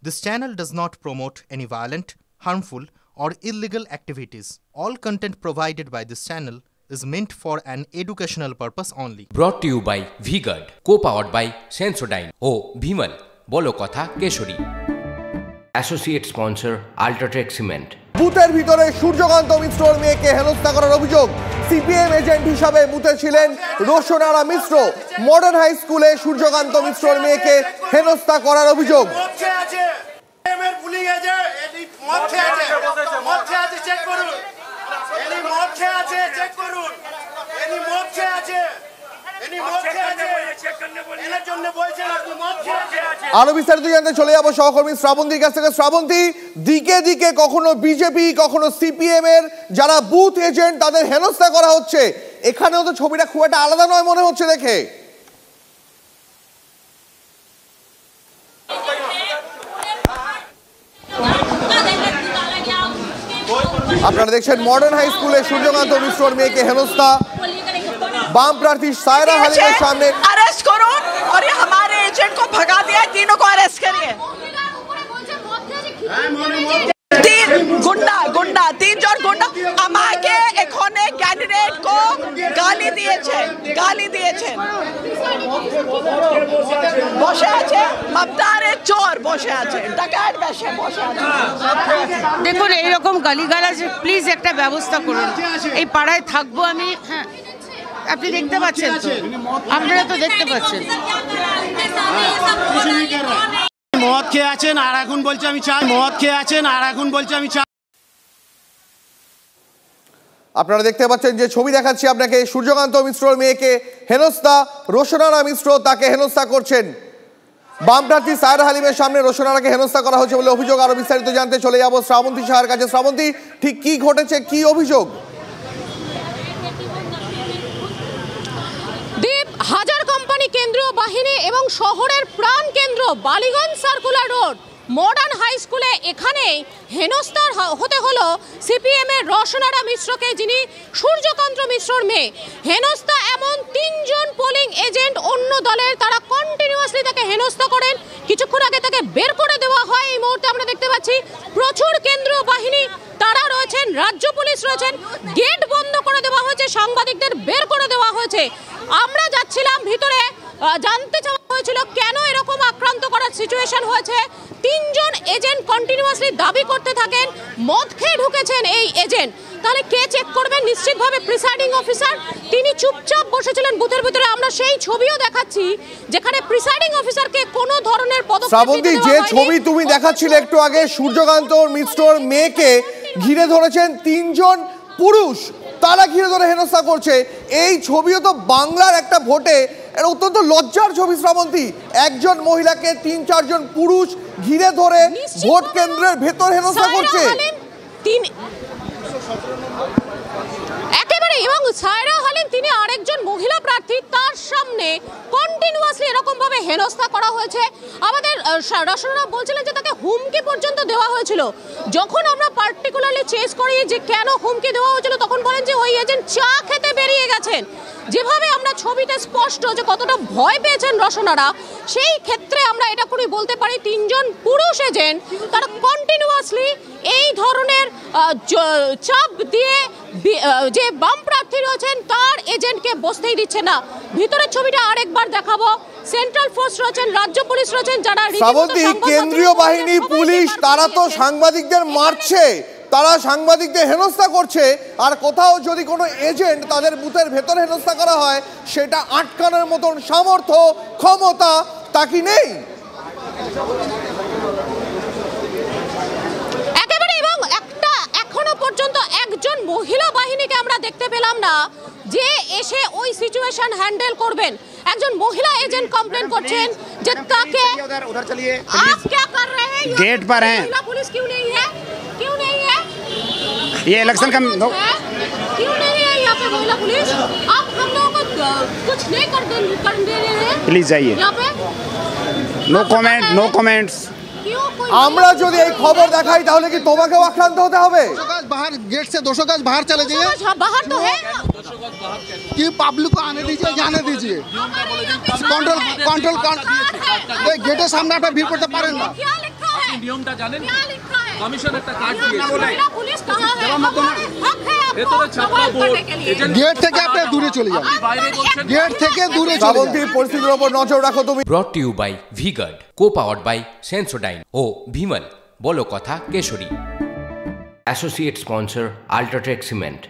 This channel does not promote any violent, harmful, or illegal activities. All content provided by this channel is meant for an educational purpose only. Brought to you by V-Guard, co-powered by Sensodyne O Bhimal, বলো কথা Keshari. Associate sponsor Ultratech Cement. বুথের ভিতরে সূর্যকান্ত মিশ্রর মেয়েকে হেনস্থা করার অভিযোগ। CPM agent হিসাবে বুথে ছিলেন রোশনারা মিশ্র। মডার্ন হাই স্কুলে সূর্যকান্ত মিশ্রর মেয়েকে হেনস্থা করার অভিযোগ। আরো বিস্তারিত জানতে চলে যাবো সহকর্মী শ্রাবন্তীর কাছ থেকে। শ্রাবন্তী, দিকে দিকে কখনো বিজেপি কখনো সিপিএম এর যারা বুথ এজেন্ট তাদের হেনস্থা করা হচ্ছে, এখানেও তো ছবিটা খুব একটা আলাদা নয় মনে হচ্ছে দেখে। আপনারা দেখছেন মডার্ন হাই স্কুলে সূর্যকান্ত মিশ্রর মেয়েকে হেনস্থা। বাম প্রার্থী সায়রা হালিমের সামনে अरेस्ट करो और ये हमारे एजेंट को भगा दिया, तीनों को अरेस्ट करिए। তিনজন গুন্ডা আমাকে এখানে ক্যান্ডিডেট কো গালি দিয়েছে বসে আছে, মমতারের চোর বসে আছে, ডাকাত বসে আছে। দেখুন এইরকম গালিগালাজ প্লিজ একটা ব্যবস্থা করুন। এই পাড়ায় থাকবো আমি, হ্যাঁ আপনি দেখতে পাচ্ছেন তো, আপনারা তো দেখতে পাচ্ছেন। মদ খেয়ে আছেন আর এখন বলছে আমি চাই, মদ খেয়ে আছেন আর এখন বলছে আমি চাই। আপনারা দেখতে পাচ্ছেন যে ছবি দেখাচ্ছি আপনাকে, সূর্যকান্ত মিশ্রর মেয়েকে হেনস্থা। রোশনারা মিশ্র তাকে হেনস্থা করছেন। বাম প্রার্থী সায়রা হালিমের সামনে রোশনারাকে হেনস্থা করা হয়েছে বলে অভিযোগ। আরো বিস্তারিত জানতে চলে যাব শ্রাবন্তী সাহার কাছে। শ্রাবন্তী, ঠিক কি ঘটেছে, কি অভিযোগ? হাজার কোম্পানি কেন্দ্রীয় বাহিনী এবং শহরের প্রাণ কেন্দ্র Ballygunge circular road modern high স্কুলে এখানে হেনস্থা হতে হলো সিপিএম এর রোশনারা মিশ্রকে, যিনি সূর্যকান্ত মিশ্রর মেয়ে। হেনস্থা এমন তিনজন পোলিং এজেন্ট অন্য দলের, তারা কন্টিনিউয়াসলি তাকে হেনস্থা করেন। কিছুক্ষণ আগে তাকে বের করে দেওয়া হয়। এই মুহূর্তে আমরা দেখতে পাচ্ছি প্রচুর কেন্দ্রীয় বাহিনী তারা রয়েছেন, রাজ্য পুলিশ রয়েছেন, গেট বন্ধ করে দেওয়া হয়েছে, সাংবাদিকদের বের করে দেওয়া হয়েছে। আমরা যাচ্ছিলাম ভিতরে, জানতে চাওয়া হয়েছিল কেন এরকম আক্রান্ত করার সিচুয়েশন হয়েছে। তিনজন এজেন্ট কন্টিনিউয়াসলি দাবি করতে থাকেন মদ খেয়ে ঢুকেছেন এই এজেন্ট। তাহলে কে চেক করবেন? নিশ্চিতভাবে প্রিসাইডিং অফিসার। তিনি চুপচাপ বসেছিলেন বুথের ভিতরে। আমরা সেই ছবিও দেখাচ্ছি যেখানে প্রিসাইডিং অফিসারকে কোনো ধরনের পদক্ষেপ শ্রাবন্তী, যে ছবি তুমি দেখাচ্ছিলে একটু আগে, সূর্যকান্ত মিশ্রর মেয়েকে ঘিরে ধরেছেন তিনজন পুরুষ, তারা ঘিরে ধরে হেনস্থা করছে। এই ছবিও তো বাংলার একটা ভোটে এটা অত্যন্ত লজ্জার ছবি। শ্রাবন্তী, একজন মহিলাকে ৩-৪ পুরুষ ঘিরে ধরে ভোট কেন্দ্রের ভেতর হেনস্থা করছে একেবারে। এবং সায়রা হালিম তিনি আরেকজন মহিলা প্রার্থী, তার সামনে কন্টিনিউয়াসলি এরকম ভাবে হেনস্থা করা হয়েছে। আমাদের রোশনারা বলছিলেন যে তাকে হুমকি পর্যন্ত দেওয়া হয়েছিল। যখন আমরা পার্টিকুলারলি চেস করি যে কেন হুমকি দেওয়া হয়েছিল, তখন বলেন যে ওই এজেন্ট চা খেতে বেরিয়ে গেছেন। যেভাবে আমরা ছবিতে স্পষ্ট যে কতটা ভয় পেয়েছেন রোশনারা, সেই ক্ষেত্রে আমরা এটা করে বলতে পারি তিনজন পুরুষ এজেন্ট তারা কন্টিনিউয়াসলি এই ধরনের চাপ দিয়ে যে বাম প্রার্থী রয়েছেন তার এজেন্টকে বসতেই দিচ্ছে না। ভিতরের ছবিটা আরেকবার দেখাবো। সেন্ট্রাল ফোর্স রয়েছেন, রাজ্য পুলিশ রয়েছেন, যারা কেন্দ্রীয় বাহিনী পুলিশ তারা তো সাংবাদিকদের মারছে, তারা সাংবাদিকদের হেনস্থা করছে। আর কোথাও যদি কোনো এজেন্ট তাদের বুথের ভেতরে হেনস্থা করা হয়, সেটা আটকানোর মতন সামর্থ্য ক্ষমতা তা কি নেই? একেবারে। এবং একটা এখনো পর্যন্ত একজন মহিলা বাহিনীকে আমরা দেখতে পেলাম না যে এসে ওই সিচুয়েশন হ্যান্ডেল করবেন। একজন মহিলা এজেন্ট কমপ্লেন করছেন যে তাকে उधर चलिए, आप क्या कर रहे हैं, गेट पर हैं, महिला पुलिस क्यों नहीं है, ये इलेक्शन का क्यों नहीं है यहाँ पे महिला पुलिस? आप हम लोगों को कुछ नहीं कर दे रहे हैं, प्लीज जाइए। यहाँ पे नो कमेंट, नो कमेंट्स। আমরা যদি এই খবর দেখাই তাহলে কি তোমাকেও আক্রান্ত হতে হবে? बाहर गेट से 200 गज बाहर चले जाइए। बाहर तो है कि पब्लिक को आने दीजिए, जाने दीजिए। कंट्रोल गेटेर सामने आप भीड़ करते पारेन ना। নিয়মটা জানেন? क्या लिखा है? কমিশন একটা কার্ড দিয়েছে। महिला पुलिस कहाँ है? हमारे हक है ভেতরে आपको ছাত্র सवाल বোর্ড करने के लिए। এজেন্ট গেট থেকে আপনি দূরে চলে যান, বাইরে বলছেন গেট থেকে দূরে চলে শ্রাবন্তী, যান। পরিস্থিতির ওপর নজর রাখো তুমি। Brought to you by V-Guard, co-powered by Sensodyne ও ভিমল, বলো কথা Kesari. Associate sponsor UltraTech cement.